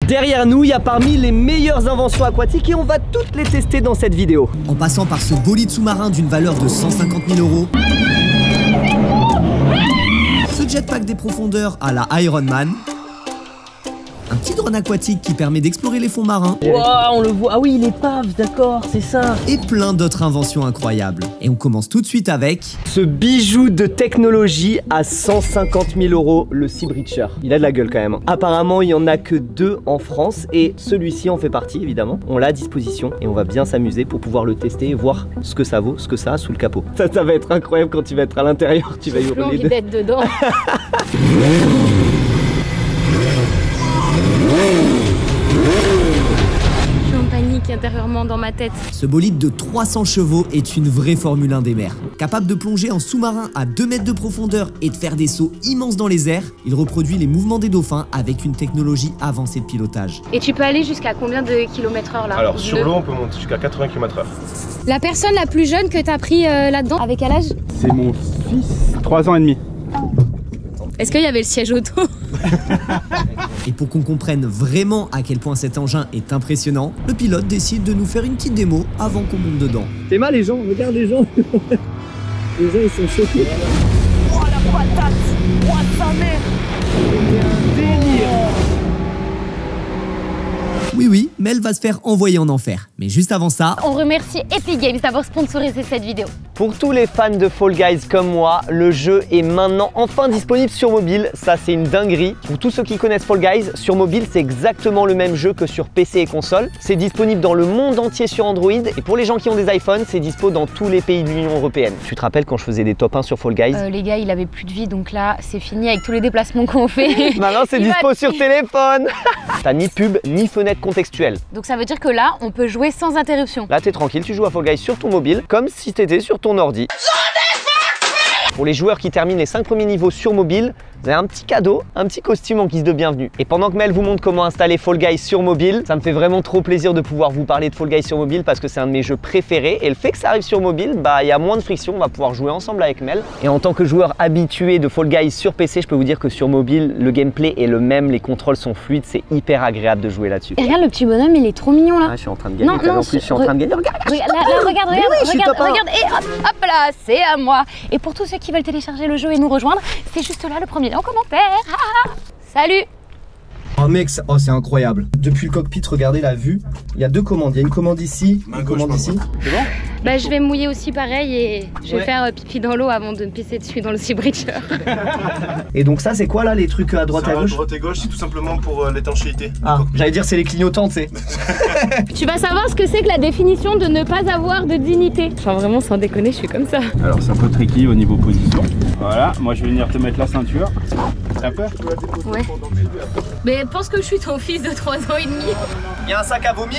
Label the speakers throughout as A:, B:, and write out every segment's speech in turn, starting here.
A: Derrière nous, il y a parmi les meilleures inventions aquatiques et on va toutes les tester dans cette vidéo.
B: En passant par ce bolide sous-marin d'une valeur de 150 000 €, ce jetpack des profondeurs à la Iron Man, un petit drone aquatique qui permet d'explorer les fonds marins.
A: Wow, on le voit. Ah oui, il est paf, d'accord, c'est ça.
B: Et plein d'autres inventions incroyables. Et on commence tout de suite avec
A: ce bijou de technologie à 150 000 €, le Sea Breacher. Il a de la gueule quand même. Apparemment, il n'y en a que 2 en France et celui-ci en fait partie, évidemment. On l'a à disposition et on va bien s'amuser pour pouvoir le tester et voir ce que ça vaut, ce que ça a sous le capot. Ça va être incroyable quand tu vas être à l'intérieur, tu vas hurler.
C: J'ai envie d'être dedans. Je suis en panique intérieurement dans ma tête.
B: ce bolide de 300 chevaux est une vraie Formule 1 des mers. Capable de plonger en sous-marin à 2 mètres de profondeur et de faire des sauts immenses dans les airs, il reproduit les mouvements des dauphins avec une technologie avancée de pilotage.
C: Et tu peux aller jusqu'à combien de kilomètres/h là?
D: Alors sur l'eau, on peut monter jusqu'à 80 km/h.
C: La personne la plus jeune que t'as pris là-dedans, avec quel âge?
D: C'est mon fils, 3 ans et demi.
C: Est-ce qu'il y avait le siège auto?
B: Et pour qu'on comprenne vraiment à quel point cet engin est impressionnant, le pilote décide de nous faire une petite démo avant qu'on monte dedans.
A: T'es mal les gens, regarde les gens. Les gens ils sont choqués. Oh la patate. Oh sa mère. C'est un délire.
B: Oui, Mel va se faire envoyer en enfer. Mais juste avant ça,
C: On remercie Epic Games d'avoir sponsorisé cette vidéo.
A: Pour tous les fans de Fall Guys comme moi, le jeu est maintenant enfin disponible sur mobile. Ça, c'est une dinguerie. Pour tous ceux qui connaissent Fall Guys, sur mobile, c'est exactement le même jeu que sur PC et console. C'est disponible dans le monde entier sur Android. Et pour les gens qui ont des iPhones, c'est dispo dans tous les pays de l'Union européenne. Tu te rappelles quand je faisais des top 1 sur Fall Guys?
C: Les gars, il avait plus de vie, donc là, c'est fini avec tous les déplacements qu'on fait.
A: Maintenant, c'est dispo sur téléphone. T'as ni pub, ni fenêtre contextuelle.
C: Donc ça veut dire que là, on peut jouer sans interruption.
A: Là, t'es tranquille, tu joues à Fall Guys sur ton mobile, comme si t'étais sur ton ordi. Pour les joueurs qui terminent les 5 premiers niveaux sur mobile, vous avez un petit cadeau, un petit costume en guise de bienvenue. Et pendant que Mel vous montre comment installer Fall Guys sur mobile, ça me fait vraiment trop plaisir de pouvoir vous parler de Fall Guys sur mobile parce que c'est un de mes jeux préférés. Et le fait que ça arrive sur mobile, bah il y a moins de friction, on va pouvoir jouer ensemble avec Mel. Et en tant que joueur habitué de Fall Guys sur PC, je peux vous dire que sur mobile, le gameplay est le même, les contrôles sont fluides, c'est hyper agréable de jouer là-dessus.
C: Et regarde le petit bonhomme, il est trop mignon là.
A: Ah, je suis en train de gagner, en plus je suis en train de gagner, regarde.
C: Regarde, et hop là, c'est à moi. Et pour tous ceux qui veulent télécharger le jeu et nous rejoindre, c'est juste là le premier lien en commentaire. Salut.
A: Oh mec, c'est incroyable. Depuis le cockpit, regardez la vue. Il y a 2 commandes. Il y a une commande ici, une commande ici. C'est bon?
C: Bah je vais me mouiller aussi pareil et je vais faire pipi dans l'eau avant de me pisser dessus dans le Sea Breacher.
A: Et donc ça c'est quoi là les trucs à droite et à gauche?
D: À droite et gauche, c'est tout simplement pour l'étanchéité.
A: Ah, j'allais dire c'est les clignotants, tu sais.
C: Tu vas savoir ce que c'est que la définition de ne pas avoir de dignité. Enfin vraiment sans déconner, je suis comme ça.
E: Alors c'est un peu tricky au niveau position. Voilà, moi je vais venir te mettre la ceinture. T'as peur?
C: Ouais. Mais pense que je suis ton fils de 3 ans et demi.
A: Il y a un sac à vomi?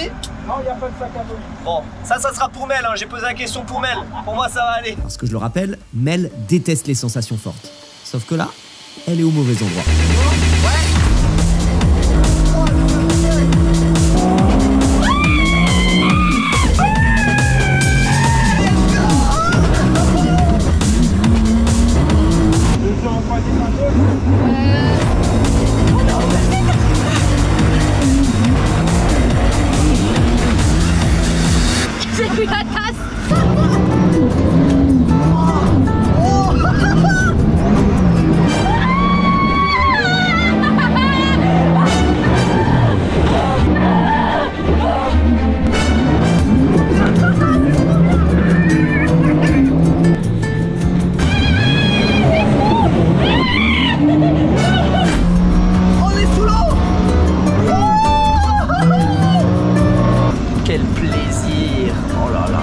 E: Non, il n'y a pas de sac à vomi.
A: Bon, ça sera pour Mel, hein. J'ai posé la question pour Mel. Pour moi ça va aller.
B: parce que je le rappelle, Mel déteste les sensations fortes. Sauf que là, elle est au mauvais endroit.
C: J'ai plus la tasse.
A: Quel plaisir. Oh là là.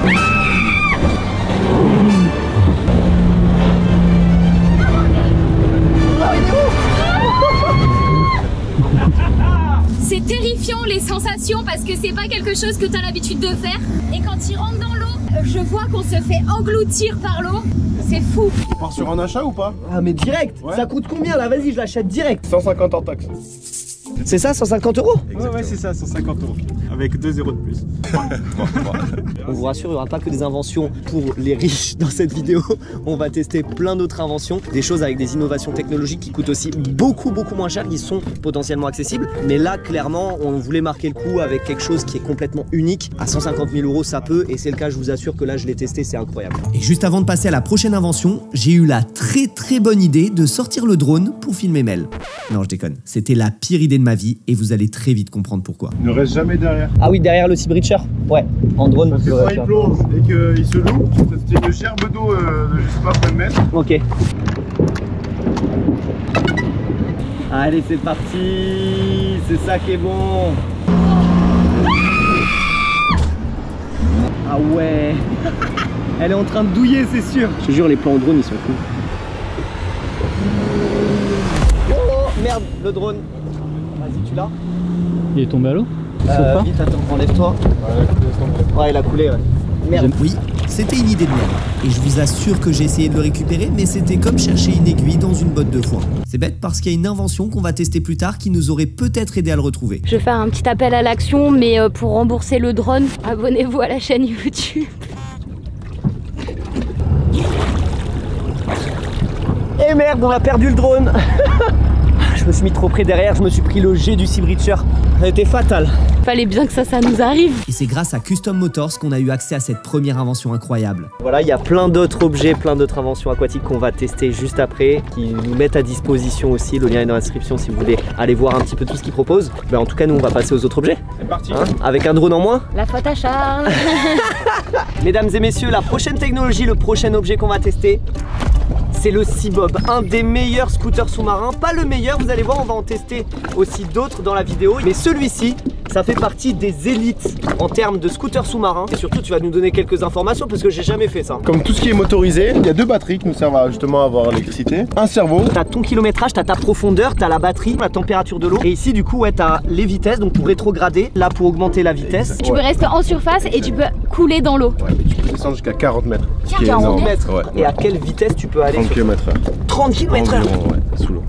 C: C'est terrifiant les sensations parce que c'est pas quelque chose que tu as l'habitude de faire. Et quand il rentre dans l'eau, je vois qu'on se fait engloutir par l'eau. C'est fou.
D: On part sur un achat ou pas?
A: Ah mais direct.
D: Ouais.
A: Ça coûte combien là? Vas-y, je l'achète direct.
D: 150 en taxe.
A: C'est ça, 150 €?
E: Ouais, c'est ça, 150 €.
D: avec 2 zéros de plus.
A: On vous rassure, il n'y aura pas que des inventions pour les riches dans cette vidéo. On va tester plein d'autres inventions, des choses avec des innovations technologiques qui coûtent aussi beaucoup moins cher, qui sont potentiellement accessibles. Mais là, clairement, on voulait marquer le coup avec quelque chose qui est complètement unique. À 150 000 €, ça peut, et c'est le cas, je vous assure que là, je l'ai testé, c'est incroyable.
B: Et juste avant de passer à la prochaine invention, j'ai eu la très bonne idée de sortir le drone pour filmer Mel. Non, je déconne, c'était la pire idée de ma vie et vous allez très vite comprendre pourquoi.
D: Ne reste jamais derrière.
A: Ah oui, derrière le Sea Breacher. Ouais, en drone.
D: Parce que quand il plonge et qu'il se loue, c'est une gerbe d'eau de je sais pas combien de mètres.
A: Ok. Allez, c'est parti. C'est ça qui est bon. Ah ouais. Elle est en train de douiller, c'est sûr. Je te jure, les plans au drone, ils sont fous. Oh merde, le drone. Vas-y, tu l'as?
F: Il est tombé à l'eau?
A: Vite, attends, enlève-toi. Ouais, il a coulé, ouais. Merde.
B: Oui, c'était une idée de merde. Et je vous assure que j'ai essayé de le récupérer, mais c'était comme chercher une aiguille dans une botte de foin. C'est bête parce qu'il y a une invention qu'on va tester plus tard qui nous aurait peut-être aidé à le retrouver.
C: Je vais faire un petit appel à l'action, mais pour rembourser le drone, abonnez-vous à la chaîne YouTube.
A: Et merde, on a perdu le drone. Je me suis mis trop près derrière, je me suis pris le jet du Sea Breacher. Ça a été fatal.
C: Fallait bien que ça nous arrive.
B: Et c'est grâce à Custom Motors qu'on a eu accès à cette première invention incroyable.
A: Voilà, il y a plein d'autres objets, plein d'autres inventions aquatiques qu'on va tester juste après, qui nous mettent à disposition aussi. Le lien est dans la description si vous voulez aller voir un petit peu tout ce qu'ils proposent. Ben, en tout cas, nous, on va passer aux autres objets.
D: C'est parti.
A: Hein, avec un drone en moins.
C: La faute à Charles.
A: Mesdames et messieurs, la prochaine technologie, le prochain objet qu'on va tester, c'est le Seabob, un des meilleurs scooters sous-marins. Pas le meilleur, vous allez voir, on va en tester aussi d'autres dans la vidéo. Mais celui-ci, ça fait partie des élites en termes de scooters sous-marins. Et surtout, tu vas nous donner quelques informations parce que j'ai jamais fait ça.
D: Comme tout ce qui est motorisé, il y a 2 batteries qui nous servent à justement avoir l'électricité. Un cerveau.
A: T'as ton kilométrage, t'as ta profondeur, t'as la batterie, la température de l'eau. Et ici, du coup, ouais, t'as les vitesses, donc pour rétrograder, là pour augmenter la vitesse.
C: Tu peux rester en surface et tu peux couler dans l'eau.
D: Ouais, tu peux descendre jusqu'à 40 mètres.
A: 40 mètres.
D: Ouais.
A: Et à quelle vitesse tu peux aller?
D: 30 km/h.
A: 30 km/h.
D: Environ, ouais, sous l'eau.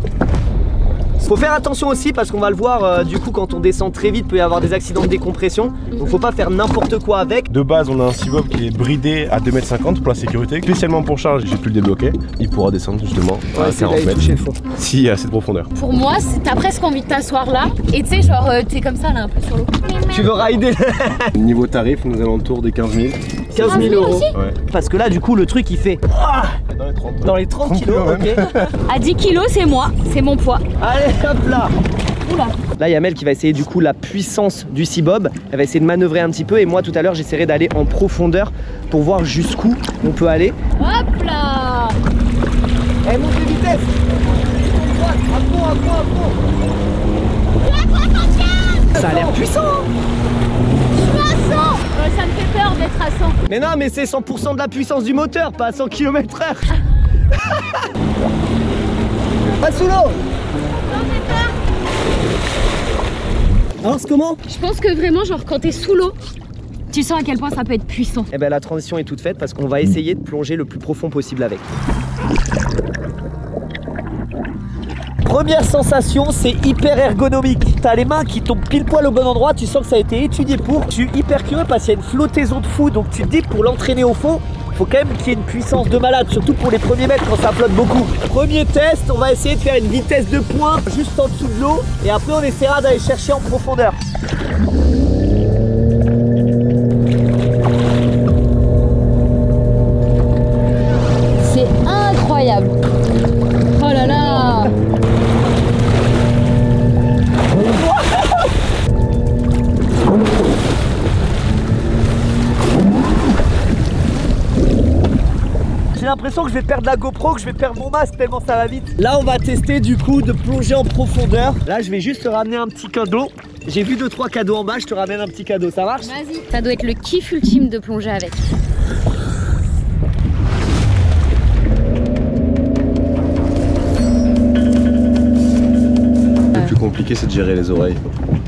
A: Faut faire attention aussi parce qu'on va le voir, du coup quand on descend très vite, peut y avoir des accidents de décompression. Donc faut pas faire n'importe quoi avec.
D: De base, on a un Seabob qui est bridé à 2,50 m pour la sécurité. Spécialement pour Charles, j'ai pu le débloquer. Il pourra descendre justement à 40 mètres.
A: Le fond.
D: S'il y a assez de profondeur.
C: Pour moi, t'as presque envie de t'asseoir là. Et tu sais, genre, t'es comme ça là, un peu sur l'eau.
A: Tu veux rider?
D: Niveau tarif, on est aux alentours des 15 000.
A: 15 000 €.
C: aussi
D: Ouais.
A: Parce que là, du coup, le truc il fait
D: Dans les 30.
A: dans les 30 kilos. Ok.
C: À 10 kilos, c'est moi, c'est mon poids.
A: Allez, hop là.
C: Oula.
A: Là, il y a Mel qui va essayer du coup la puissance du Seabob. Elle va essayer de manœuvrer un petit peu et moi tout à l'heure j'essaierai d'aller en profondeur pour voir jusqu'où on peut aller.
C: Hop là.
A: Elle monte de vitesse. À fond. Ça a l'air puissant.
C: Ça me fait peur d'être à 100.
A: Mais non, mais c'est 100% de la puissance du moteur, pas à 100 km/h. Pas sous l'eau. Alors c'est comment?
C: Je pense que vraiment, genre, quand t'es sous l'eau, tu sens à quel point ça peut être puissant.
A: Eh ben la transition est toute faite parce qu'on va essayer de plonger le plus profond possible avec. Première sensation, c'est hyper ergonomique. T'as les mains qui tombent pile poil au bon endroit, tu sens que ça a été étudié pour. Je suis hyper curieux parce qu'il y a une flottaison de fou, donc tu te dis que pour l'entraîner au fond, faut quand même qu'il y ait une puissance de malade, surtout pour les premiers mètres quand ça flotte beaucoup. Premier test, on va essayer de faire une vitesse de pointe juste en dessous de l'eau et après on essaiera d'aller chercher en profondeur.
C: C'est incroyable. Oh là là.
A: J'ai l'impression que je vais perdre la GoPro, que je vais perdre mon masque tellement ça va vite. Là on va tester du coup de plonger en profondeur. Là je vais juste te ramener un petit cadeau. J'ai vu 2-3 cadeaux en bas, je te ramène un petit cadeau, ça marche?
C: Vas-y. Ça doit être le kiff ultime de plonger avec.
D: Le plus compliqué, c'est de gérer les oreilles.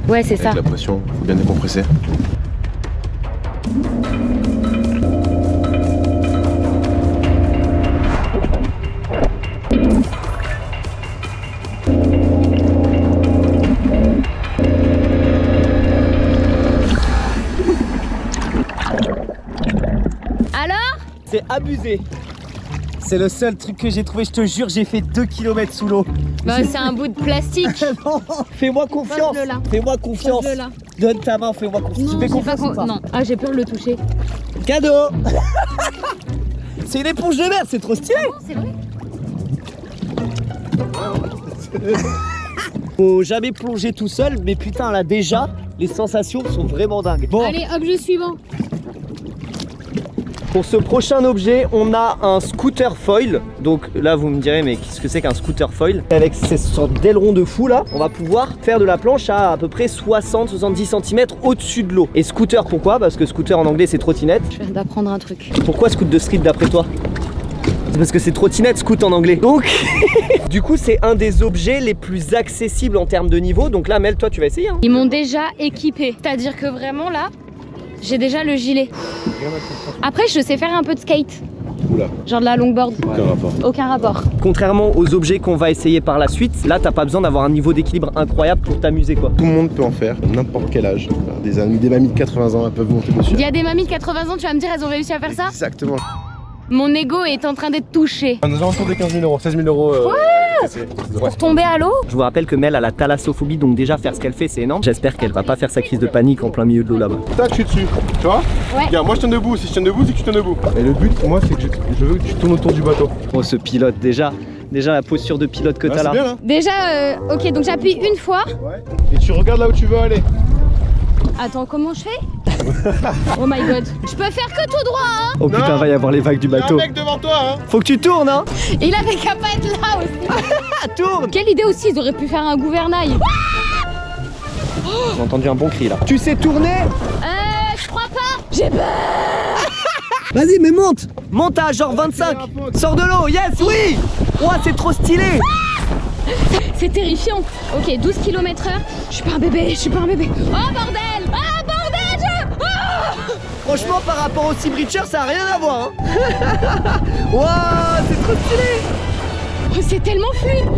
C: Ouais, c'est ça.
D: Avec la pression, faut bien décompresser.
A: C'est abusé. C'est le seul truc que j'ai trouvé, je te jure, j'ai fait 2 km sous l'eau.
C: Bah, c'est un bout de plastique.
A: Non, fais-moi confiance.
C: Pose-le là.
A: Fais-moi confiance.
C: Pose-le là.
A: Donne ta main, fais-moi confiance. Tu fais confiance ou pas?
C: Non. Ah, j'ai peur de le toucher.
A: Cadeau. C'est une éponge de mer, c'est trop stylé.
C: Non, c'est vrai.
A: Faut jamais plonger tout seul, mais putain là déjà, les sensations sont vraiment dingues. Bon,
C: Allez, objet suivant.
A: pour ce prochain objet, on a un scooter foil. Donc là, vous me direz, mais qu'est-ce que c'est qu'un scooter foil? Avec ces sortes d'ailerons de fou là, on va pouvoir faire de la planche à peu près 60-70 cm au-dessus de l'eau. Et scooter, pourquoi? Parce que scooter en anglais c'est trottinette.
C: Je viens d'apprendre un truc.
A: Pourquoi scoot de street d'après toi? C'est parce que c'est trottinette scoot en anglais. Donc, du coup, c'est un des objets les plus accessibles en termes de niveau. Donc là, Mel, toi, tu vas essayer. Hein.
C: Ils m'ont déjà équipé. C'est-à-dire que vraiment là, j'ai déjà le gilet. Après, je sais faire un peu de skate.
D: Oula.
C: Genre de la longboard.
D: Aucun rapport.
C: Aucun rapport.
A: Contrairement aux objets qu'on va essayer par la suite, là, t'as pas besoin d'avoir un niveau d'équilibre incroyable pour t'amuser, quoi.
D: Tout le monde peut en faire, n'importe quel âge. Des mamies de 80 ans, elles peuvent monter dessus.
C: Il y a des mamies de 80 ans, tu vas me dire, elles ont réussi à faire ça?
D: Exactement.
C: Mon ego est en train d'être touché.
D: On a déjà autour des 15 000 euros, 16 000 euros.
C: Pour tomber à l'eau?
A: Je vous rappelle que Mel a la thalassophobie, donc déjà faire ce qu'elle fait, c'est énorme. J'espère qu'elle va pas faire sa crise de panique en plein milieu de l'eau là-bas.
D: Tac, je suis dessus, tu vois?
C: Ouais.
D: Regarde, moi je tiens debout, si je tiens debout, c'est que tu tiens debout. Et le but, moi, c'est que je veux que tu tournes autour du bateau.
A: Oh, ce pilote, déjà la posture de pilote que
D: Ouais,
A: t'as là.
D: c'est bien là.
C: Déjà, ok, donc j'appuie une fois.
D: Ouais. Et tu regardes là où tu veux aller.
C: Attends, comment je fais? Oh my god. Je peux faire que tout droit, hein?
A: Oh putain,
D: Non.
A: va y avoir les vagues du
D: Il y a un
A: bateau.
D: mec devant toi, hein.
A: Faut que tu tournes, hein.
C: Il avait qu'à pas être là aussi.
A: Tourne.
C: Quelle idée aussi, ils auraient pu faire un gouvernail.
A: J'ai entendu un bon cri là. Tu sais tourner?
C: Je crois pas. J'ai peur.
A: Vas-y, mais monte. Monte à genre 25. Sors de l'eau, yes, oui. Ouah, c'est trop stylé.
C: C'est terrifiant. Ok, 12 km/h. Je suis pas un bébé, je suis pas un bébé. Oh bordel. Ah bordel,
A: Franchement, par rapport au Sea Breacher, ça a rien à voir. Hein. Ouah, c'est trop stylé.
C: Oh, c'est tellement fluide.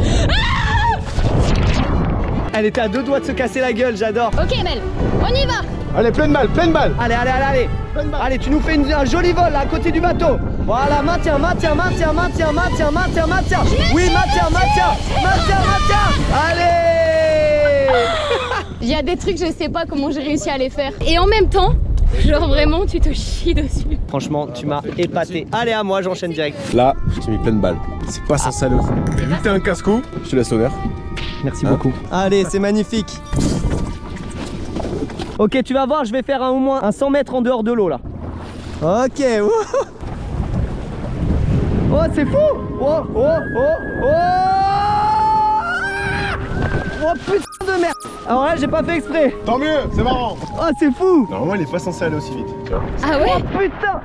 A: Elle était à 2 doigts de se casser la gueule, j'adore.
C: Ok Mel, on y va.
D: Allez, pleine balle, pleine balle.
A: Allez, allez, allez, allez.
D: Pleine balle.
A: Allez, tu nous fais un joli vol là, à côté du bateau. Voilà, maintiens. Oui, maintiens. Allez.
C: Il y a des trucs, je sais pas comment j'ai réussi à les faire. Et en même temps, genre vraiment, tu te chies dessus.
A: Franchement, tu m'as épaté. Allez, à moi, j'enchaîne direct.
D: Là, je t'ai mis pleine balle. C'est pas censé aller aussi. Et vu que t'es un casse-cou, je te laisse l'honneur.
A: Merci beaucoup. Allez, c'est magnifique. Ok, tu vas voir, je vais faire au moins un 100 mètres en dehors de l'eau là. Ok, wouh. Oh, c'est fou. Oh putain de merde. Alors là, j'ai pas fait exprès.
D: Tant mieux, c'est marrant.
A: Oh, c'est fou.
D: Normalement, il est pas censé aller aussi vite. Tu vois.
C: Ah ouais?
A: Oh putain.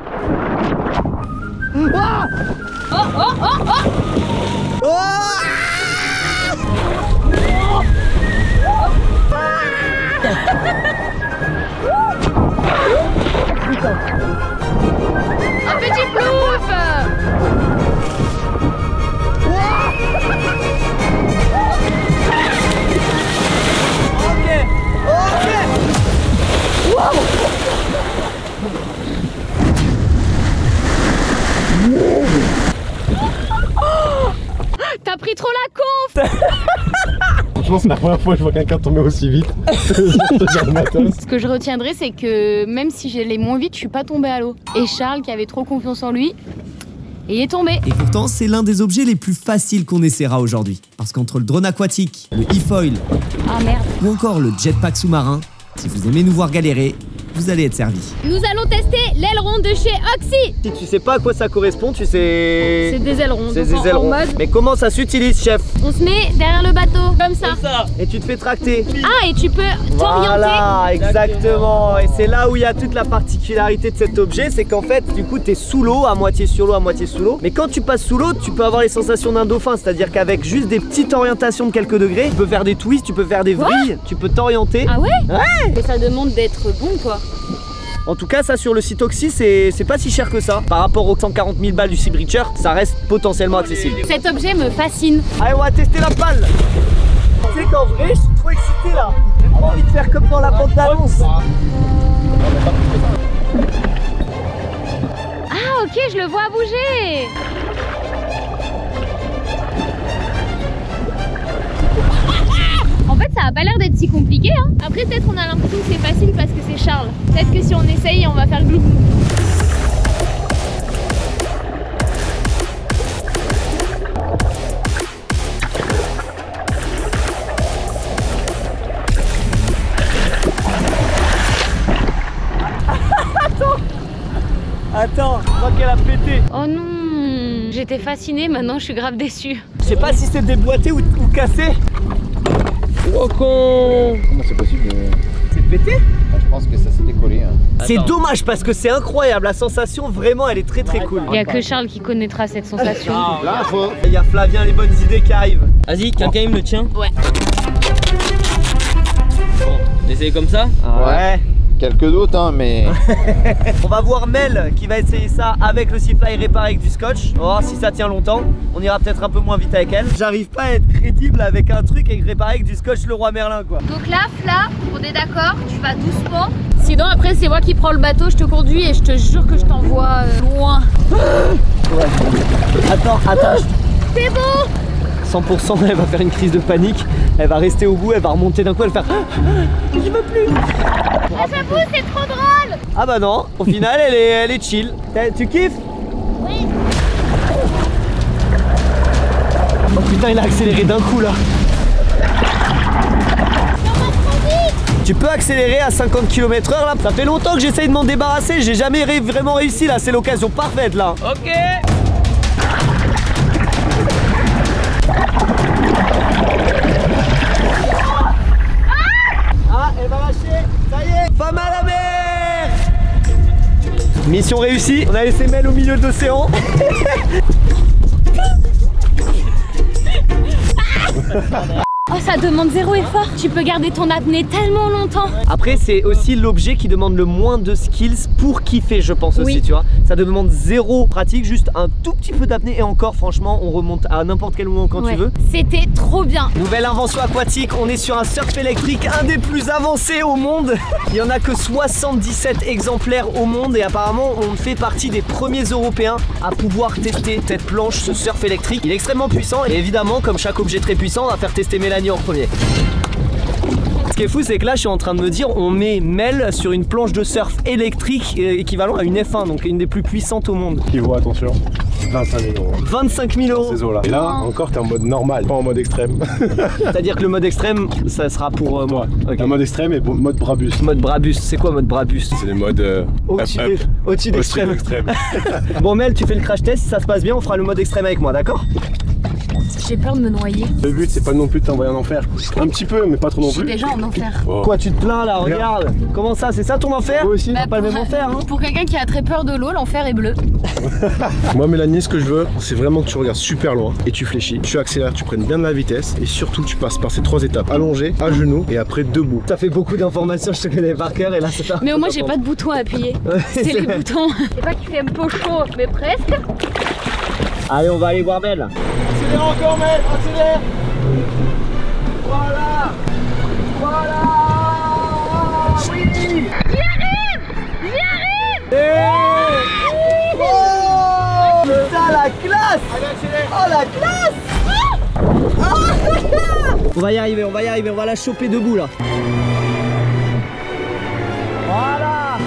C: Un petit plouf. T'as pris trop la conf.
D: Franchement, c'est la première fois que je vois quelqu'un tomber aussi vite. Ce genre de matos.
C: Ce que je retiendrai, c'est que même si j'allais moins vite, je suis pas tombée à l'eau. Et Charles, qui avait trop confiance en lui, il est tombé.
B: Et pourtant, c'est l'un des objets les plus faciles qu'on essaiera aujourd'hui. Parce qu'entre le drone aquatique, le e-foil
C: Ah merde.
B: ou encore le jetpack sous-marin, si vous aimez nous voir galérer, vous allez être servi.
C: Nous allons tester l'aileron de chez Oxy.
A: Si tu sais pas à quoi ça correspond, tu sais...
C: C'est des ailerons.
A: C'est
C: donc
A: des ailerons.
C: en mode,
A: Mais comment ça s'utilise, chef?
C: on se met derrière le bateau, comme ça.
A: Et tu te fais tracter.
C: Ah, et tu peux t'orienter.
A: Voilà, exactement. Et c'est là où il y a toute la particularité de cet objet, c'est qu'en fait, du coup, t'es sous l'eau, à moitié sur l'eau, à moitié sous l'eau. Mais quand tu passes sous l'eau, tu peux avoir les sensations d'un dauphin, c'est-à-dire qu'avec juste des petites orientations de quelques degrés, tu peux faire des twists, tu peux faire des vrilles, tu peux t'orienter.
C: Ah ouais?
A: Ouais.
C: Mais ça demande d'être bon, quoi.
A: En tout cas, ça sur le site Oxy, c'est pas si cher que ça. Par rapport aux 140 000 balles du Sea Breacher, ça reste potentiellement accessible.
C: Cet objet me fascine.
A: Allez, on va tester la palle. Tu sais qu'en vrai, je suis trop excité là. J'ai trop envie de faire comme dans la bande d'annonce.
C: Ah ok, compliqué, je le vois bouger. En fait, ça a pas l'air d'être si compliqué, hein. Après, peut-être on a l'impression que c'est facile parce que c'est Charles. Peut-être que si on essaye, on va faire glou.
A: Attends, je crois qu'elle a pété.
C: Oh non, j'étais fascinée, maintenant je suis grave déçue.
A: Je sais pas si c'est déboîté ou cassé. Oh con.
F: Comment c'est possible
A: C'est pété?
F: Je pense que ça s'est décollé. Hein.
A: C'est dommage parce que c'est incroyable, la sensation vraiment elle est très cool.
C: Il y a que Charles qui connaîtra cette sensation.
F: Là, faut...
A: Il y a Flavien, les bonnes idées qui arrivent. Vas-y, quelqu'un me le tient?
C: Ouais.
A: Bon, essayez comme ça? Ouais.
F: Quelques doutes, hein, mais...
A: On va voir Mel qui va essayer ça avec le Seafly réparé avec du scotch. On va voir si ça tient longtemps. On ira peut-être un peu moins vite avec elle. J'arrive pas à être crédible avec un truc réparé avec du scotch le roi Merlin quoi.
C: Donc là, on est d'accord, tu vas doucement. Sinon après c'est moi qui prends le bateau, je te conduis et je te jure que je t'envoie loin.
A: Ouais. Attends.
C: C'est bon.
A: 100% elle va faire une crise de panique. Elle va rester au bout, elle va remonter d'un coup, elle va faire je veux plus.
C: Ah j'avoue c'est trop drôle.
A: Ah bah non, au final elle est chill. Tu kiffes?
C: Oui.
A: Oh putain il a accéléré d'un coup là. Tu peux accélérer à 50 km/h là. Ça fait longtemps que j'essaye de m'en débarrasser, j'ai jamais vraiment réussi là, c'est l'occasion parfaite là. Ok. Ah, elle va lâcher, ça y est. Femme à la mer. Mission réussie, on a laissé Mel au milieu de l'océan.
C: Oh ça demande zéro effort, tu peux garder ton apnée tellement longtemps.
A: Après c'est aussi l'objet qui demande le moins de skills pour kiffer je pense aussi,
C: oui.
A: Tu vois. Ça demande zéro pratique, juste un tout petit peu d'apnée et encore franchement on remonte à n'importe quel moment quand tu veux.
C: C'était trop bien.
A: Nouvelle invention aquatique, on est sur un surf électrique, un des plus avancés au monde. Il y en a que 77 exemplaires au monde et apparemment on fait partie des premiers Européens à pouvoir tester cette planche, ce surf électrique. Il est extrêmement puissant et évidemment comme chaque objet très puissant on va faire tester Mélanie en premier. Ce qui est fou c'est que là je suis en train de me dire on met Mel sur une planche de surf électrique équivalent à une F1 donc une des plus puissantes au monde.
D: Qui vaut, attention, 25 000 €.
A: 25 000 €.
D: Ces eaux là. Et là encore t'es en mode normal, pas en mode extrême.
A: C'est-à-dire que le mode extrême ça sera pour moi.
D: Okay. Un mode extrême et mode Brabus.
A: Mode Brabus, c'est quoi mode Brabus?
D: C'est les modes
A: au-dessus d'extrême. Bon Mel tu fais le crash test, si ça se passe bien on fera le mode extrême avec moi, d'accord?
C: J'ai peur de me noyer.
D: Le but c'est pas non plus de t'envoyer en enfer. Un petit peu mais pas trop non plus.
C: Je suis déjà en enfer.
D: Oh.
A: Quoi tu te plains là, regarde. Comment ça, c'est ça ton enfer?
D: Moi aussi.
A: Bah, pas le même enfer hein.
C: Pour quelqu'un qui a très peur de l'eau, l'enfer est bleu.
D: Moi Mélanie ce que je veux c'est vraiment que tu regardes super loin et tu fléchis. Tu accélères, tu prennes bien de la vitesse et surtout tu passes par ces 3 étapes. Allongé, à genoux et après debout.
A: Ça fait beaucoup d'informations, je te connais par cœur et là c'est ça.
C: Mais au moins j'ai pas de bouton à appuyer. C'est les boutons. C'est pas qu'il fait un peu chaud, mais presque.
A: Allez on va aller voir Mel. Accélère encore Mel, accélère. Voilà. Oui.
C: J'y arrive.
A: Oh putain la classe. Oh la classe. On va y arriver, on va la choper debout là. Voilà,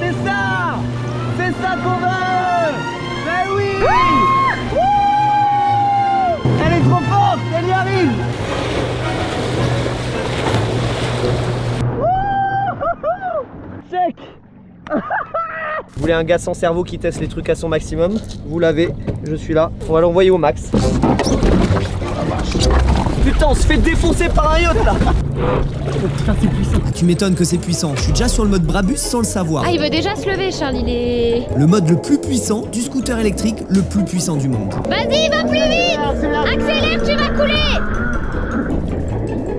A: c'est ça qu'on veut. Mais oui. Elle est trop forte, elle y arrive. Check. Vous voulez un gars sans cerveau qui teste les trucs à son maximum? Vous l'avez, je suis là. On va l'envoyer au max. Putain, on se fait défoncer par un yacht là. Putain, c'est puissant.
B: Tu m'étonnes que c'est puissant, je suis déjà sur le mode Brabus sans le savoir.
C: Ah, il veut déjà se lever, Charles, il est...
B: Le mode le plus puissant du scooter électrique le plus puissant du monde.
C: Vas-y, va plus vite. Accélère, tu vas couler.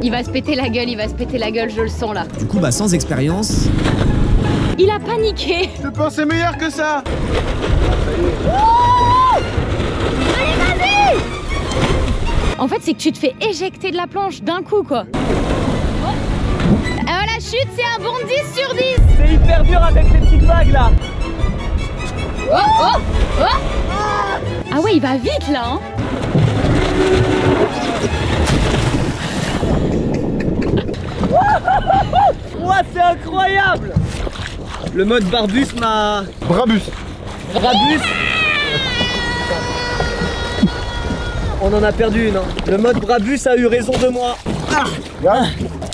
C: Il va se péter la gueule, je le sens là.
B: Du coup, bah sans expérience...
C: Il a paniqué.
D: Je pensais meilleur que ça.
C: Allez, vas-y. En fait, c'est que tu te fais éjecter de la planche d'un coup, quoi. Alors la chute, c'est un bond 10 sur 10.
A: C'est hyper dur avec ces petites vagues là.
C: Ah ouais, il va vite là hein.
A: Ouah, c'est incroyable. Le mode Barbus m'a...
D: Brabus.
A: Brabus. On en a perdu une. Hein. Le mode Brabus a eu raison de moi.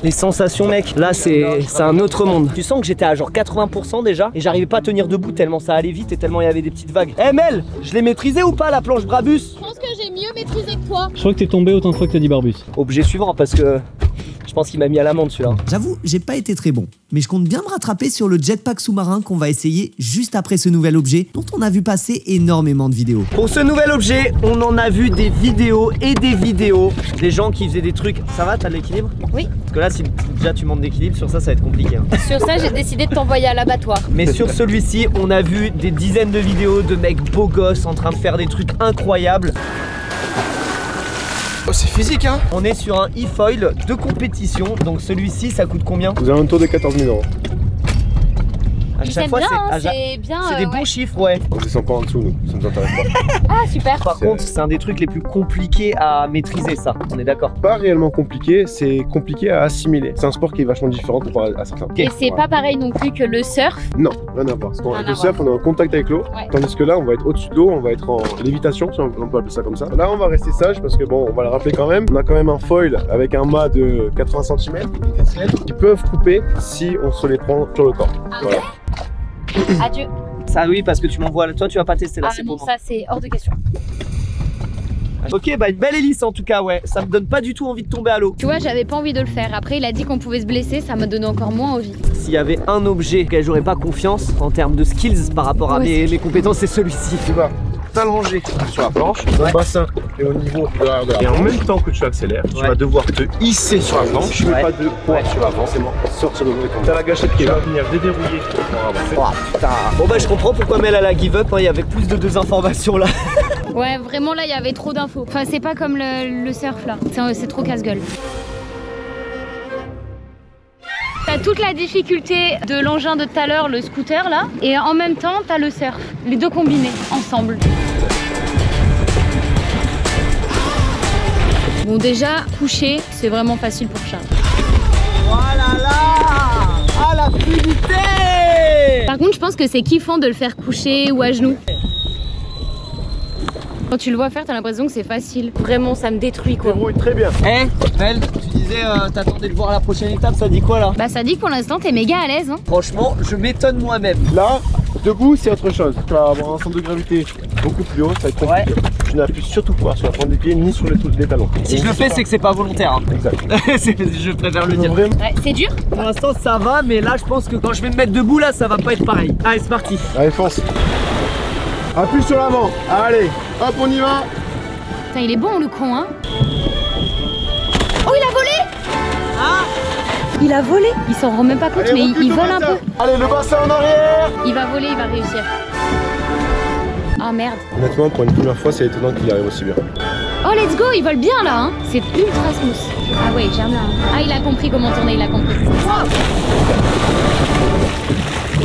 A: Les sensations mec, là c'est un autre monde. Tu sens que j'étais à genre 80% déjà et j'arrivais pas à tenir debout tellement ça allait vite et tellement il y avait des petites vagues. Eh Mel, je l'ai maîtrisé ou pas la planche Brabus?
C: Je pense que j'ai mieux maîtrisé que toi.
E: Je crois que t'es tombé autant de fois que t'as dit Barbus.
A: Objet suivant parce que je pense qu'il m'a mis à l'amende celui-là.
B: J'avoue, j'ai pas été très bon, mais je compte bien me rattraper sur le jetpack sous-marin qu'on va essayer juste après ce nouvel objet dont on a vu passer énormément de vidéos.
A: Pour ce nouvel objet, on en a vu des vidéos et des vidéos. Des gens qui faisaient des trucs. Ça va, t'as de l'équilibre?
C: Oui.
A: Parce que là, si déjà tu manques d'équilibre, sur ça, ça va être compliqué. Hein.
C: Sur ça, j'ai décidé de t'envoyer à l'abattoir.
A: Mais sur celui-ci, on a vu des dizaines de vidéos de mecs beaux gosses en train de faire des trucs incroyables.
D: Oh, c'est physique hein.
A: On est sur un e-foil de compétition. Donc celui-ci, ça coûte combien?
D: Vous avez un tour de 14 000 €.
A: À chaque fois,
C: c'est bien.
A: C'est des bons chiffres, ouais.
D: On descend pas en dessous, nous, ça nous intéresse pas.
C: Ah, super.
A: Par contre, c'est un des trucs les plus compliqués à maîtriser, ça. On est d'accord?
D: Pas réellement compliqué, c'est compliqué à assimiler. C'est un sport qui est vachement différent comparé à certains.
C: Et c'est pas pareil non plus que le surf.
D: Non, rien à voir. Parce qu'avec
C: Rien à
D: le surf, on est en contact avec l'eau,
C: Ouais.
D: tandis que là, on va être au-dessus de l'eau, on va être en lévitation, si on peut appeler ça comme ça. Là, on va rester sage parce que bon, on va le rappeler quand même. On a quand même un foil avec un mât de 80 cm qui peuvent couper si on se les prend sur le corps. Voilà.
C: Adieu.
A: Ça, oui, parce que tu m'envoies. Toi, tu vas pas tester là,
C: Ah
A: c'est
C: non,
A: pour moi.
C: ça c'est hors de question.
A: Ok, bah une belle hélice en tout cas, ouais. Ça me donne pas du tout envie de tomber à l'eau.
C: Tu vois, j'avais pas envie de le faire. Après, il a dit qu'on pouvait se blesser, ça m'a donné encore moins envie.
A: S'il y avait un objet auquel j'aurais pas confiance en termes de skills par rapport à
C: Ouais,
A: mes compétences, c'est celui-ci.
D: Tu vas t'allonger sur la planche, ton bassin est au niveau de la et en même temps que tu accélères, tu vas devoir te hisser sur la planche. Tu mets pas de poids sur l'avant, c'est bon. Sortir de l'eau. T'as la gâchette qui va venir déverrouiller pour avancer.
A: Oh putain. Bon bah je comprends pourquoi Mel elle a give up, hein. Il y avait plus de deux informations là.
C: Ouais, vraiment là, il y avait trop d'infos. Enfin, c'est pas comme le surf là. C'est trop casse-gueule. T'as toute la difficulté de l'engin de tout à l'heure, le scooter là, et en même temps t'as le surf. Les deux combinés ensemble. Bon, déjà, coucher, c'est vraiment facile pour Charles.
A: Oh là là. Ah la fluidité.
C: Par contre, je pense que c'est kiffant de le faire coucher ou à genoux. Quand tu le vois faire, t'as l'impression que c'est facile. Vraiment, ça me détruit quoi.
D: Déverrouille très bien.
A: Eh Mel, tu disais t'attendais de voir la prochaine étape, ça dit quoi là?
C: Bah, ça dit que pour l'instant, t'es méga à l'aise. Hein.
A: Franchement, je m'étonne moi-même.
D: Là, debout, c'est autre chose. Tu vas avoir un centre de gravité beaucoup plus haut, ça va être compliqué. Tu n'appuies surtout pas sur la pointe des pieds ni sur les talons.
A: Si je le fais, c'est que c'est pas volontaire. Hein.
D: Exact.
A: Je préfère le dire.
D: Vraiment.
C: Ouais, c'est dur.
A: Pour l'instant, ça va, mais là, je pense que quand je vais me mettre debout, là, ça va pas être pareil. Allez, c'est parti.
D: Allez, fonce. Appuie sur l'avant. Allez, hop, on y va.
C: Putain, il est bon le con, hein. Oh, il a volé.
A: Ah.
C: Il a volé. Il s'en rend même pas compte,
D: Allez,
C: mais
D: recule
C: il
D: ton
C: vole un
D: bassin.
C: peu.
D: Allez, le bassin en arrière.
C: Il va voler, il va réussir. Ah merde.
D: Honnêtement, pour une première fois, c'est étonnant qu'il y arrive aussi bien.
C: Oh, let's go, il vole bien là, hein. C'est ultra smooth. Ah ouais, j'aime là. Ah, il a compris comment tourner, il a compris.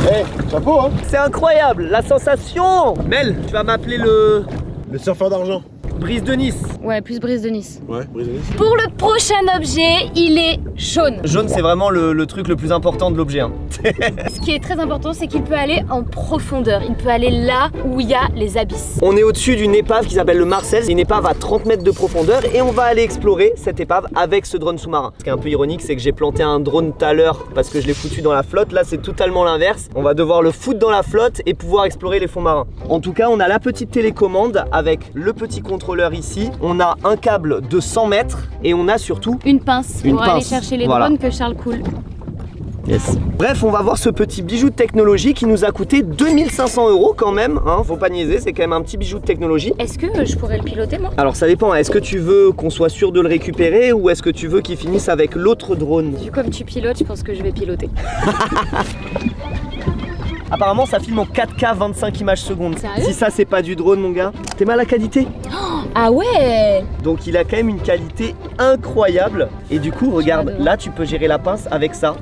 D: Eh, chapeau, hein.
A: C'est incroyable, la sensation. Mel, tu vas m'appeler le
D: Le surfeur d'argent.
A: Brise de Nice.
C: Ouais, plus brise de Nice.
D: Ouais, brise de Nice.
C: Pour le prochain objet, il est jaune.
A: Jaune, c'est vraiment le truc le plus important de l'objet. Hein.
C: Ce qui est très important, c'est qu'il peut aller en profondeur. Il peut aller là où il y a les abysses.
A: On est au-dessus d'une épave qui s'appelle le Marcel. C'est une épave à 30 mètres de profondeur et on va aller explorer cette épave avec ce drone sous-marin. Ce qui est un peu ironique, c'est que j'ai planté un drone tout à l'heure parce que je l'ai foutu dans la flotte. Là, c'est totalement l'inverse. On va devoir le foutre dans la flotte et pouvoir explorer les fonds marins. En tout cas, on a la petite télécommande avec le petit contrôleur ici. On a un câble de 100 mètres et on a surtout
C: Une pince
A: Une
C: pour aller
A: pince,
C: chercher les
A: voilà.
C: drones que Charles coule.
A: Yes. Bref, on va voir ce petit bijou de technologie qui nous a coûté 2500 € quand même, hein. Faut pas niaiser, c'est quand même un petit bijou de technologie.
C: Est-ce que je pourrais le piloter moi?
A: Alors ça dépend, est-ce que tu veux qu'on soit sûr de le récupérer ou est-ce que tu veux qu'il finisse avec l'autre drone?
C: Vu comme tu pilotes, je pense que je vais piloter.
A: Apparemment ça filme en 4K 25 images secondes.
C: Sérieux?
A: Si ça c'est pas du drone mon gars, t'es mal à la qualité?
C: Ah ouais.
A: Donc il a quand même une qualité incroyable. Et du coup regarde,
C: J'adore.
A: là tu peux gérer la pince avec ça.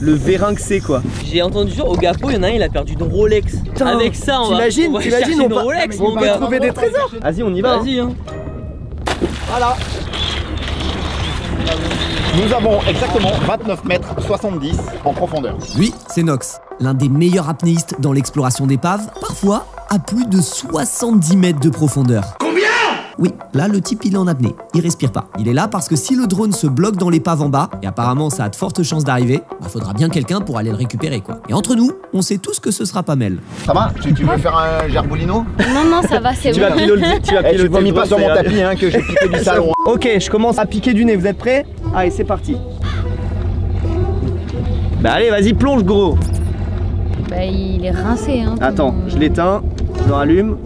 A: le vérin que c'est quoi.
G: J'ai entendu au Gapo, il y en a un, il a perdu une Rolex.
A: Putain,
G: avec ça, on va chercher
A: on
G: une
A: va
G: Rolex,
A: on
G: mon
A: va
G: gars.
A: trouver des trésors. Vas-y, on y va.
G: Vas-y, hein.
A: Voilà.
H: Nous avons exactement 29 mètres 70 en profondeur.
B: Lui, c'est Nox, l'un des meilleurs apnéistes dans l'exploration d'épaves, parfois à plus de 70 mètres de profondeur. Combien? Oui, là le type il est en apnée, il respire pas. Il est là parce que si le drone se bloque dans l'épave en bas, et apparemment ça a de fortes chances d'arriver, bah faudra bien quelqu'un pour aller le récupérer quoi. Et entre nous, on sait tous que ce sera pas Mel.
H: Ça va? Tu veux faire un gerbolino?
C: Non, non, ça va, c'est bon.
A: Tu vas piloter
H: Je vomis pas sur mon tapis hein, que j'ai piqué du salon.
A: Ok, je commence à piquer du nez, vous êtes prêts? Allez, c'est parti. Bah allez, vas-y, plonge gros.
C: Bah il est rincé hein.
A: Attends, je l'éteins, je le rallume.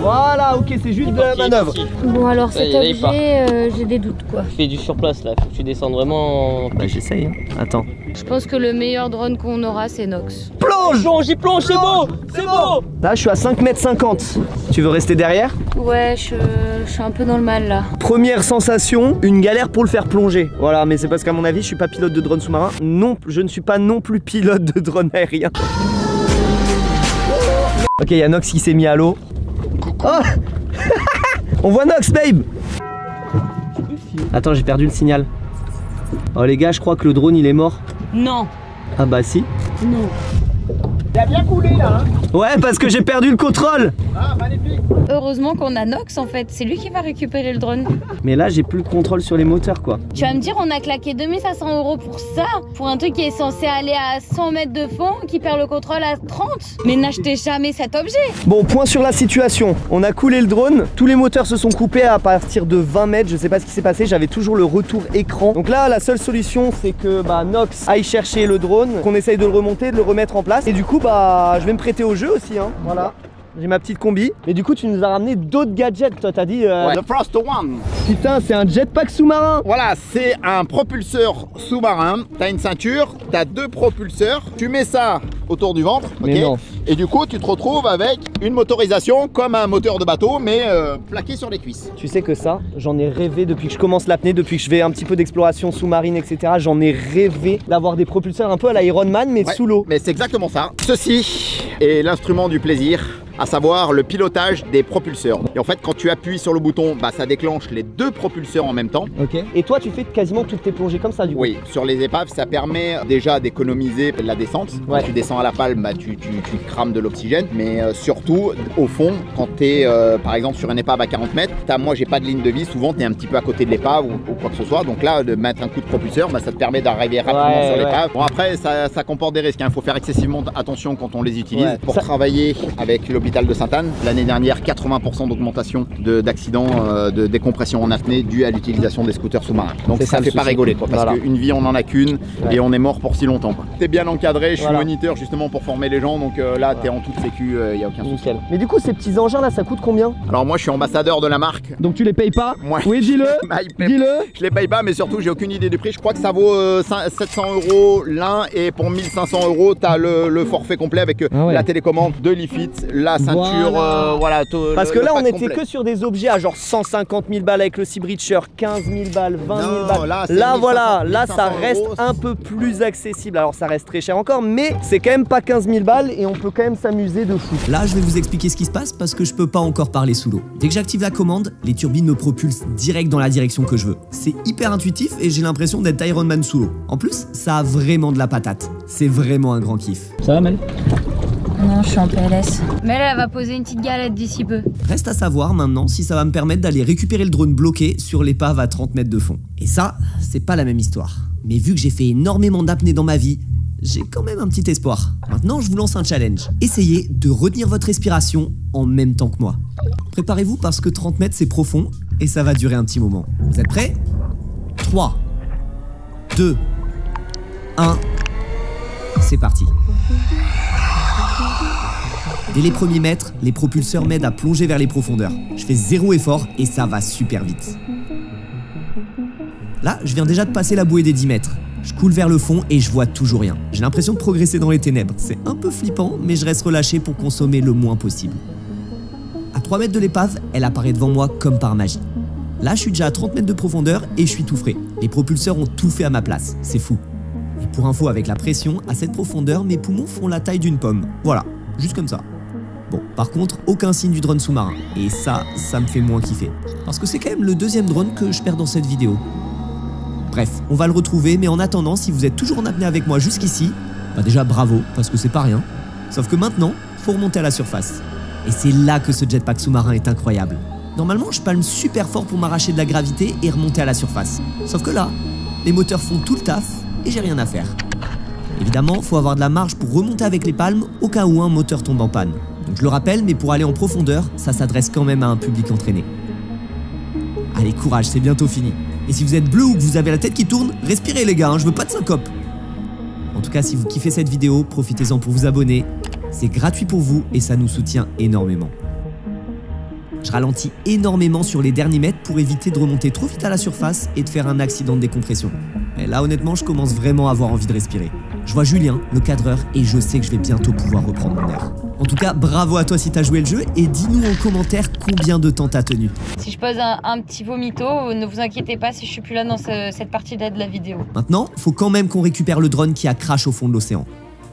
A: Voilà, ok, c'est juste de la manœuvre.
C: Bon alors
G: Ça
C: cet
G: y est, là, il part.
C: objet, j'ai des doutes quoi.
G: Tu fais du surplace là, faut que tu descendes vraiment.
A: Bah j'essaye, hein. Attends.
C: Je pense que le meilleur drone qu'on aura c'est Nox.
G: Plonge, j'y plonge, c'est beau, c'est beau.
A: Là, je suis à 5,50 m. Tu veux rester derrière?
C: Ouais, je suis un peu dans le mal là.
A: Première sensation, une galère pour le faire plonger. Voilà, mais c'est parce qu'à mon avis, je suis pas pilote de drone sous-marin. Non, je ne suis pas non plus pilote de drone aérien. Ok, il y a Nox qui s'est mis à l'eau. Oh on voit Nox, babe. Attends, j'ai perdu le signal. Oh les gars, je crois que le drone il est mort.
C: Non.
A: Ah bah si.
C: Non.
H: Il a bien coulé là hein.
A: Ouais, parce que j'ai perdu le contrôle.
H: Ah magnifique.
C: Heureusement qu'on a Nox en fait, c'est lui qui va récupérer le drone.
A: Mais là, j'ai plus le contrôle sur les moteurs quoi.
C: Tu vas me dire on a claqué 2500 € pour ça, pour un truc qui est censé aller à 100 mètres de fond, qui perd le contrôle à 30. Mais n'achetez jamais cet objet.
A: Bon, point sur la situation. On a coulé le drone, tous les moteurs se sont coupés à partir de 20 mètres, je sais pas ce qui s'est passé, j'avais toujours le retour écran. Donc là, la seule solution, c'est que Nox aille chercher le drone, qu'on essaye de le remonter, de le remettre en place. Et du coup, je vais me prêter au jeu aussi, hein. Voilà. J'ai ma petite combi. Mais du coup, tu nous as ramené d'autres gadgets. Toi, t'as dit.
H: Ouais. The First One.
A: Putain, c'est un jetpack sous-marin.
H: Voilà, c'est un propulseur sous-marin. T'as une ceinture, t'as deux propulseurs. Tu mets ça autour du ventre.
A: Mais non.
H: Et du coup, tu te retrouves avec une motorisation comme un moteur de bateau, mais plaqué sur les cuisses.
A: Tu sais que ça, j'en ai rêvé depuis que je commence l'apnée, depuis que je fais un petit peu d'exploration sous-marine, etc. J'en ai rêvé d'avoir des propulseurs un peu à l'Iron Man, mais
H: Ouais,
A: sous l'eau.
H: Mais c'est exactement ça. Ceci est l'instrument du plaisir, à savoir le pilotage des propulseurs. Et en fait, quand tu appuies sur le bouton, ça déclenche les deux propulseurs en même temps.
A: Ok. Et toi, tu fais quasiment toutes tes plongées comme ça, du coup.
H: Oui, sur les épaves, ça permet déjà d'économiser la descente.
A: Ouais.
H: Quand tu descends à la palme, tu crames de l'oxygène. Mais surtout, au fond, quand tu es par exemple sur une épave à 40 mètres, moi j'ai pas de ligne de vie, souvent tu es un petit peu à côté de l'épave ou quoi que ce soit. Donc là, de mettre un coup de propulseur, ça te permet d'arriver rapidement sur l'épave. Bon, après, ça comporte des risques. Il faut faire excessivement attention quand on les utilise.
A: Ouais.
H: Pour travailler avec l'hôpital de Sainte-Anne, l'année dernière, 80% d'augmentation d'accidents de décompression en apnée dû à l'utilisation des scooters sous-marins. Donc ça fait pas rigoler quoi, parce qu'une vie on en a qu'une et on est mort pour si longtemps. T'es bien encadré, je suis moniteur justement pour former les gens, donc là t'es en toute sécu, il n'y a aucun souci.
A: Mais du coup, ces petits engins là, ça coûte combien?
H: Alors moi je suis ambassadeur de la marque.
A: Donc tu les payes pas?
H: Moi,
A: oui, dis-le. Dis-le.
H: Je les paye pas, mais surtout j'ai aucune idée du prix. Je crois que ça vaut 700 € l'un, et pour 1500 € t'as le forfait complet avec la télécommande, de l'e-fit, la ceinture, voilà.
A: Parce que là on était que sur des objets à genre 150 000 balles avec le Sea Breacher, 15 000 balles, 20 000 balles. Là voilà, là ça reste un peu plus accessible. Alors ça reste très cher encore, mais c'est quand même pas 15 000 balles et on peut quand même s'amuser de fou.
B: Là, je vais vous expliquer ce qui se passe parce que je peux pas encore parler sous l'eau. Dès que j'active la commande, les turbines me propulsent direct dans la direction que je veux. C'est hyper intuitif et j'ai l'impression d'être Iron Man sous l'eau. En plus, ça a vraiment de la patate. C'est vraiment un grand kiff.
G: Ça va, Mel?
C: Non, je suis en PLS. Mais elle va poser une petite galette d'ici peu.
B: Reste à savoir maintenant si ça va me permettre d'aller récupérer le drone bloqué sur l'épave à 30 mètres de fond. Et ça, c'est pas la même histoire. Mais vu que j'ai fait énormément d'apnée dans ma vie, j'ai quand même un petit espoir. Maintenant, je vous lance un challenge. Essayez de retenir votre respiration en même temps que moi. Préparez-vous parce que 30 mètres, c'est profond et ça va durer un petit moment. Vous êtes prêts? 3, 2, 1, c'est parti. Dès les premiers mètres, les propulseurs m'aident à plonger vers les profondeurs. Je fais 0 effort et ça va super vite. Là, je viens déjà de passer la bouée des 10 mètres. Je coule vers le fond et je vois toujours rien. J'ai l'impression de progresser dans les ténèbres. C'est un peu flippant, mais je reste relâché pour consommer le moins possible. À 3 mètres de l'épave, elle apparaît devant moi comme par magie. Là, je suis déjà à 30 mètres de profondeur et je suis tout frais. Les propulseurs ont tout fait à ma place. C'est fou. Et Pour info, avec la pression, à cette profondeur, mes poumons font la taille d'une pomme. Voilà, juste comme ça. Bon, par contre, aucun signe du drone sous-marin. Et ça me fait moins kiffer. Parce que c'est quand même le deuxième drone que je perds dans cette vidéo. Bref, on va le retrouver, mais en attendant, si vous êtes toujours en apnée avec moi jusqu'ici, bah déjà bravo, parce que c'est pas rien. Sauf que maintenant, faut remonter à la surface. Et c'est là que ce jetpack sous-marin est incroyable. Normalement, je palme super fort pour m'arracher de la gravité et remonter à la surface. Sauf que là, les moteurs font tout le taf et j'ai rien à faire. Évidemment, faut avoir de la marge pour remonter avec les palmes au cas où un moteur tombe en panne. Donc je le rappelle, mais pour aller en profondeur, ça s'adresse quand même à un public entraîné. Allez, courage, c'est bientôt fini. Et si vous êtes bleu ou que vous avez la tête qui tourne, respirez les gars, hein, je veux pas de syncope. En tout cas, si vous kiffez cette vidéo, profitez-en pour vous abonner. C'est gratuit pour vous et ça nous soutient énormément. Je ralentis énormément sur les derniers mètres pour éviter de remonter trop vite à la surface et de faire un accident de décompression. Et là, honnêtement, je commence vraiment à avoir envie de respirer. Je vois Julien, le cadreur, et je sais que je vais bientôt pouvoir reprendre mon air. En tout cas, bravo à toi si t'as joué le jeu et dis-nous en commentaire combien de temps t'as tenu.
C: Si je pose un petit vomito, ne vous inquiétez pas si je suis plus là dans cette partie-là de la vidéo.
B: Maintenant, faut quand même qu'on récupère le drone qui a crash au fond de l'océan.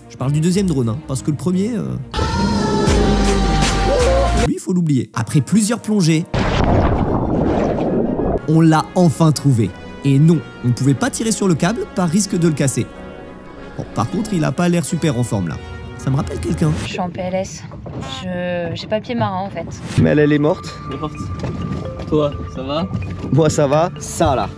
B: Je parle du deuxième drone, hein, parce que le premier... Lui, il faut l'oublier. Après plusieurs plongées, on l'a enfin trouvé. Et non, on ne pouvait pas tirer sur le câble par risque de le casser. Bon, par contre, il a pas l'air super en forme là. Ça me rappelle quelqu'un.
C: Je suis en PLS. J'ai pas le pied marin en fait.
A: Mais elle est morte.
G: Toi, ça va?
A: Moi ça va. Ça là.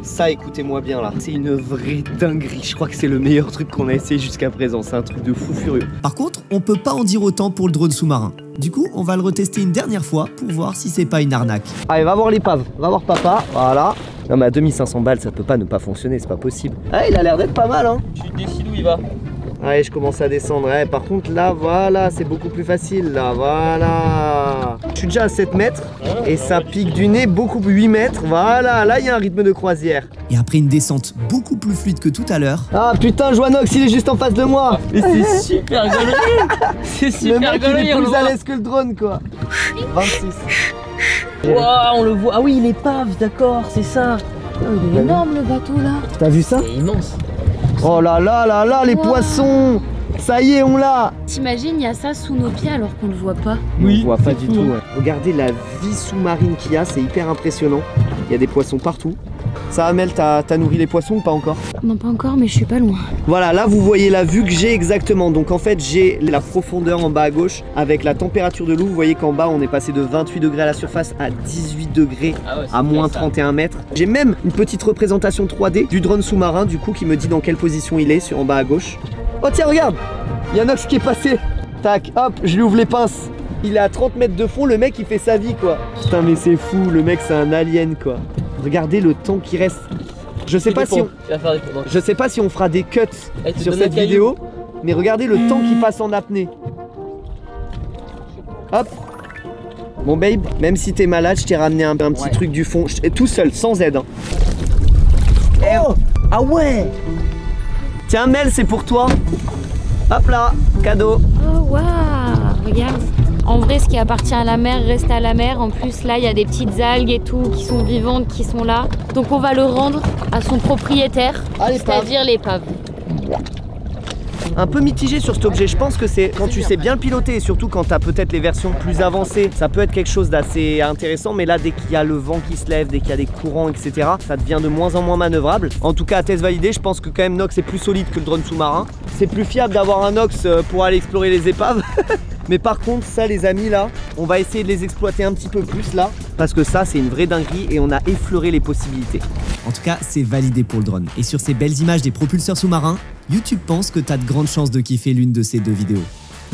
A: Ça, écoutez-moi bien là. C'est une vraie dinguerie. Je crois que c'est le meilleur truc qu'on a essayé jusqu'à présent. C'est un truc de fou furieux.
B: Par contre, on peut pas en dire autant pour le drone sous-marin. Du coup, on va le retester une dernière fois pour voir si c'est pas une arnaque.
A: Allez, va voir l'épave. Va voir papa. Voilà. Non mais à 2500 balles, ça peut pas ne pas fonctionner. C'est pas possible. Ah, il a l'air d'être pas mal hein.
G: Tu décides où il va.
A: Ouais, je commence à descendre. Ouais, par contre, là, voilà, c'est beaucoup plus facile. Là, voilà. Je suis déjà à 7 mètres et ça pique du nez beaucoup plus 8 mètres. Voilà, là, il y a un rythme de croisière.
B: Et après une descente beaucoup plus fluide que tout à l'heure...
A: Ah putain, Joanox, il est juste en face de moi.
G: Mais c'est super galerie. C'est super
A: galerie. Le mec, il est plus à l'aise que le drone, quoi. 26.
G: Waouh, on le voit. Ah oui, il est pave, d'accord, c'est ça.
C: Oh, il est énorme le bateau là.
A: T'as vu ça?
G: C'est immense.
A: Oh là là là là, les poissons! Ça y est, on l'a!
C: T'imagines, il y a ça sous nos pieds alors qu'on le voit pas?
A: Oui, on voit pas du tout. Ouais. Regardez la vie sous-marine qu'il y a, c'est hyper impressionnant. Il y a des poissons partout. Ça, Amel, t'as nourri les poissons ou pas encore?
C: Non, pas encore, mais je suis pas loin.
A: Voilà, là vous voyez la vue que j'ai exactement. Donc en fait, j'ai la profondeur en bas à gauche avec la température de l'eau. Vous voyez qu'en bas, on est passé de 28 degrés à la surface à 18 degrés à moins 31 mètres. J'ai même une petite représentation 3D du drone sous-marin, du coup, qui me dit dans quelle position il est en bas à gauche. Oh tiens, regarde! Il y a Nox qui est passé. Tac, hop, je lui ouvre les pinces. Il est à 30 mètres de fond, le mec il fait sa vie quoi. Putain mais c'est fou, le mec c'est un alien quoi. Regardez le temps qui reste. Je sais pas si on fera des cuts sur cette vidéo, mais regardez le temps qui passe en apnée. Hop. Bon babe, même si t'es malade, je t'ai ramené un petit truc du fond, tout seul, sans aide. Hein. Oh, ah ouais. Tiens Mel, c'est pour toi. Hop là, cadeau.
C: Oh waouh, regarde. En vrai, ce qui appartient à la mer reste à la mer. En plus, là, il y a des petites algues et tout qui sont vivantes, qui sont là. Donc, on va le rendre à son propriétaire, c'est-à-dire l'épave.
A: Un peu mitigé sur cet objet, je pense que c'est quand tu sais bien le piloter et surtout quand tu as peut-être les versions plus avancées, ça peut être quelque chose d'assez intéressant, mais là dès qu'il y a le vent qui se lève, dès qu'il y a des courants, etc., ça devient de moins en moins manœuvrable. En tout cas, à test validé, je pense que quand même Nox est plus solide que le drone sous-marin. C'est plus fiable d'avoir un Nox pour aller explorer les épaves. Mais par contre, ça les amis là, on va essayer de les exploiter un petit peu plus là, parce que ça c'est une vraie dinguerie et on a effleuré les possibilités.
B: En tout cas, c'est validé pour le drone. Et sur ces belles images des propulseurs sous-marins, YouTube pense que t'as de grandes chances de kiffer l'une de ces deux vidéos.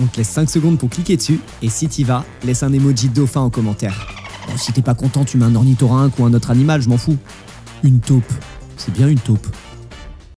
B: On te laisse 5 secondes pour cliquer dessus, et si t'y vas, laisse un emoji dauphin en commentaire. Bon, si t'es pas content, tu mets un ornithorynque ou un autre animal, je m'en fous. Une taupe, c'est bien une taupe.